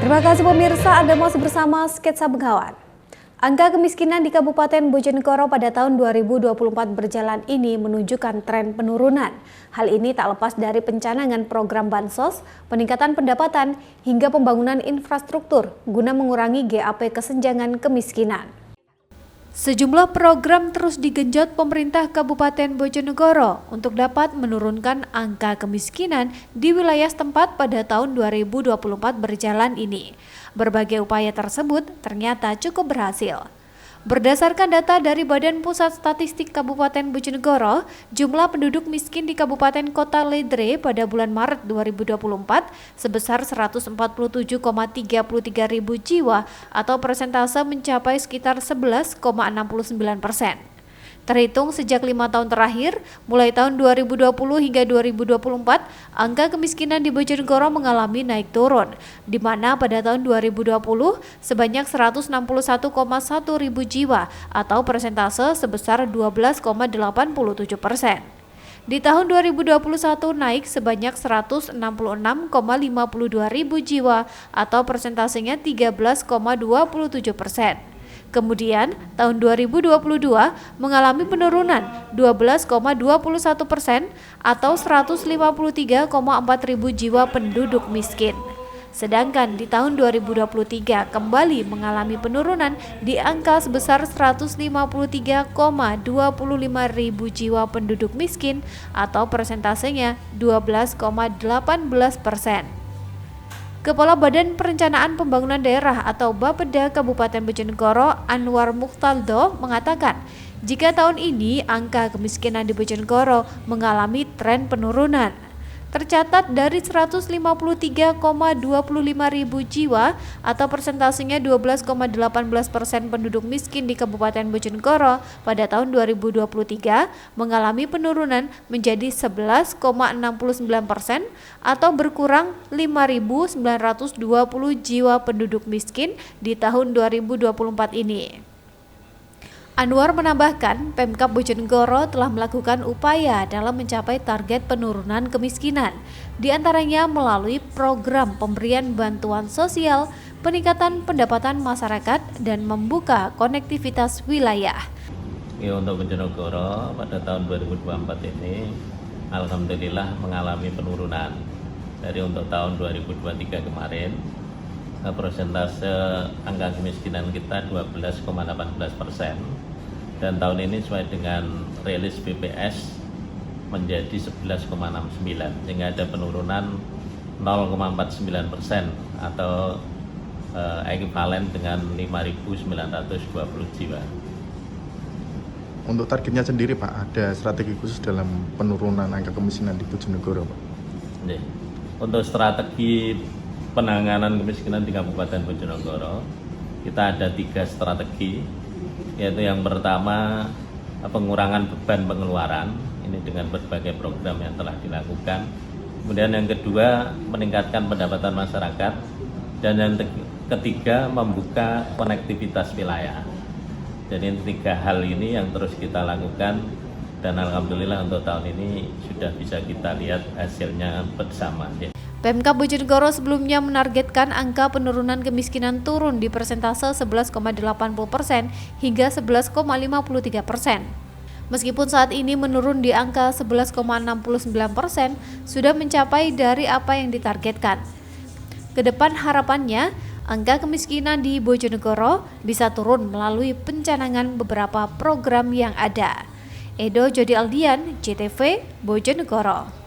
Terima kasih pemirsa, Anda masih bersama Sketsa Bengawan. Angka kemiskinan di Kabupaten Bojonegoro pada tahun 2024 berjalan ini menunjukkan tren penurunan. Hal ini tak lepas dari pencanangan program bansos, peningkatan pendapatan, hingga pembangunan infrastruktur guna mengurangi gap kesenjangan kemiskinan. Sejumlah program terus digenjot pemerintah Kabupaten Bojonegoro untuk dapat menurunkan angka kemiskinan di wilayah setempat pada tahun 2024 berjalan ini. Berbagai upaya tersebut ternyata cukup berhasil. Berdasarkan data dari Badan Pusat Statistik Kabupaten Bojonegoro, jumlah penduduk miskin di Kabupaten Kota Ledre pada bulan Maret 2024 sebesar 147,33 ribu jiwa atau persentase mencapai sekitar 11,69%. Terhitung sejak 5 tahun terakhir, mulai tahun 2020 hingga 2024, angka kemiskinan di Bojonegoro mengalami naik turun, di mana pada tahun 2020 sebanyak 161,1 ribu jiwa atau persentase sebesar 12,87%. Di tahun 2021 naik sebanyak 166,52 ribu jiwa atau persentasenya 13,27%. Kemudian, tahun 2022 mengalami penurunan 12,21% atau 153,4 ribu jiwa penduduk miskin. Sedangkan di tahun 2023 kembali mengalami penurunan di angka sebesar 153,25 ribu jiwa penduduk miskin atau persentasenya 12,18%. Kepala Badan Perencanaan Pembangunan Daerah atau Bapeda Kabupaten Bojonegoro, Anwar Mukhtaldo, mengatakan jika tahun ini angka kemiskinan di Bojonegoro mengalami tren penurunan. Tercatat dari 153,25 ribu jiwa atau persentasenya 12,18% penduduk miskin di Kabupaten Bojonegoro pada tahun 2023 mengalami penurunan menjadi 11,69% atau berkurang 5.920 jiwa penduduk miskin di tahun 2024 ini. Anwar menambahkan, Pemkab Bojonegoro telah melakukan upaya dalam mencapai target penurunan kemiskinan, di antaranya melalui program pemberian bantuan sosial, peningkatan pendapatan masyarakat, dan membuka konektivitas wilayah. Ya, untuk Bojonegoro pada tahun 2024 ini, alhamdulillah mengalami penurunan. Dari untuk tahun 2023 kemarin, persentase angka kemiskinan kita 12,18%. Dan tahun ini sesuai dengan rilis BPS menjadi 11,69, sehingga ada penurunan 0,49% atau ekivalen dengan 5.920 jiwa. Untuk targetnya sendiri Pak, ada strategi khusus dalam penurunan angka kemiskinan di Bojonegoro Pak? Untuk strategi penanganan kemiskinan di Kabupaten Bojonegoro, kita ada 3 strategi, yaitu yang pertama pengurangan beban pengeluaran, ini dengan berbagai program yang telah dilakukan. Kemudian yang kedua meningkatkan pendapatan masyarakat, dan yang ketiga membuka konektivitas wilayah. Jadi 3 hal ini yang terus kita lakukan, dan alhamdulillah untuk tahun ini sudah bisa kita lihat hasilnya bersama. Pemkab Bojonegoro sebelumnya menargetkan angka penurunan kemiskinan turun di persentase 11,80% hingga 11,53%. Meskipun saat ini menurun di angka 11,69%, sudah mencapai dari apa yang ditargetkan. Kedepan harapannya, angka kemiskinan di Bojonegoro bisa turun melalui pencanangan beberapa program yang ada. Edo Jody Aldian, JTV, Bojonegoro.